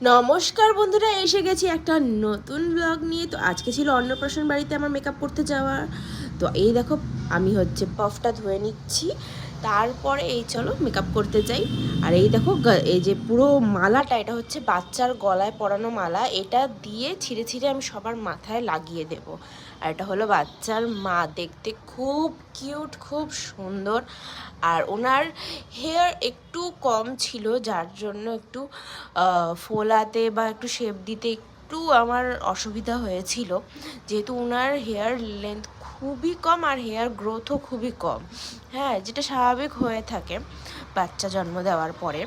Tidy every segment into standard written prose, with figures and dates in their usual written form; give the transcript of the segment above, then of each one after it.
নমস্কার বন্ধুরা, এসে গেছি একটা নতুন ব্লগ নিয়ে। তো আজকে ছিল অন্নপ্রাশন বাড়িতে আমার মেকআপ করতে যাওয়ার। তো এই দেখো আমি হচ্ছে পাফটা ধুয়ে নিচ্ছি, তারপরে এই চলো মেকআপ করতে যাই। আর এই দেখো এই যে পুরো মালাটা, এটা হচ্ছে বাচ্চার গলায় পরানো মালা। এটা দিয়ে ছিঁড়ে ছিঁড়ে আমি সবার মাথায় লাগিয়ে দেব। আর এটা হলো বাচ্চার মা, দেখতে খুব কিউট, খুব সুন্দর। আর ওনার হেয়ার একটু কম ছিল, যার জন্য একটু ফোলাতে বা একটু শেপ দিতে একটু আমার অসুবিধা হয়েছিল, যেহেতু ওনার হেয়ার লেন্থ খুবই কম আর হেয়ার গ্রোথও খুবই কম। হ্যাঁ, যেটা স্বাভাবিক হয়ে থাকে বাচ্চা জন্ম দেওয়ার পরে।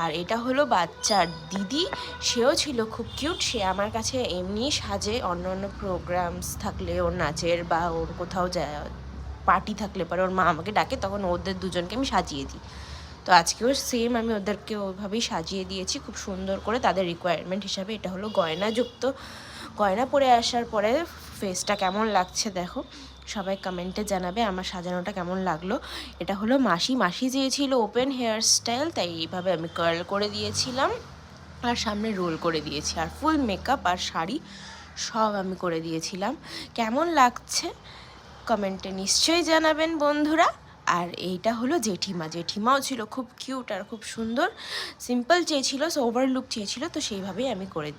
আর এটা হলো বাচ্চার দিদি, সেও ছিল খুব কিউট। সে আমার কাছে এমনি সাজে, অন্য অন্য প্রোগ্রামস থাকলে, ওর নাচের বা ওর কোথাও যায় পার্টি থাকলে পরে ওর মা আমাকে ডাকে, তখন ওদের দুজনকে আমি সাজিয়ে দিই। তো আজকেও সেম আমি ওদেরকে ওইভাবেই সাজিয়ে দিয়েছি খুব সুন্দর করে, তাদের রিকোয়ারমেন্ট হিসাবে। এটা হলো গয়নাযুক্ত। গয়না পরে আসার পরে ফেসটা কেমন লাগছে দেখো, সবাই কমেন্টে জানাবে আমার সাজানোটা কেমন লাগলো। এটা হলো মাসি চেয়েছিল ওপেন হেয়ার স্টাইল, তাই এইভাবে আমি কার্ল করে দিয়েছিলাম আর সামনে রোল করে দিয়েছি। আর ফুল মেকআপ আর শাড়ি সব আমি করে দিয়েছিলাম। কেমন লাগছে কমেন্টে নিশ্চয়ই জানাবেন বন্ধুরা। আর এইটা হলো জেঠিমাও ছিল খুব কিউট আর খুব সুন্দর। সিম্পল চেয়েছিল, সোভার লুক চেয়েছিল, তো সেইভাবেই আমি করে দিই।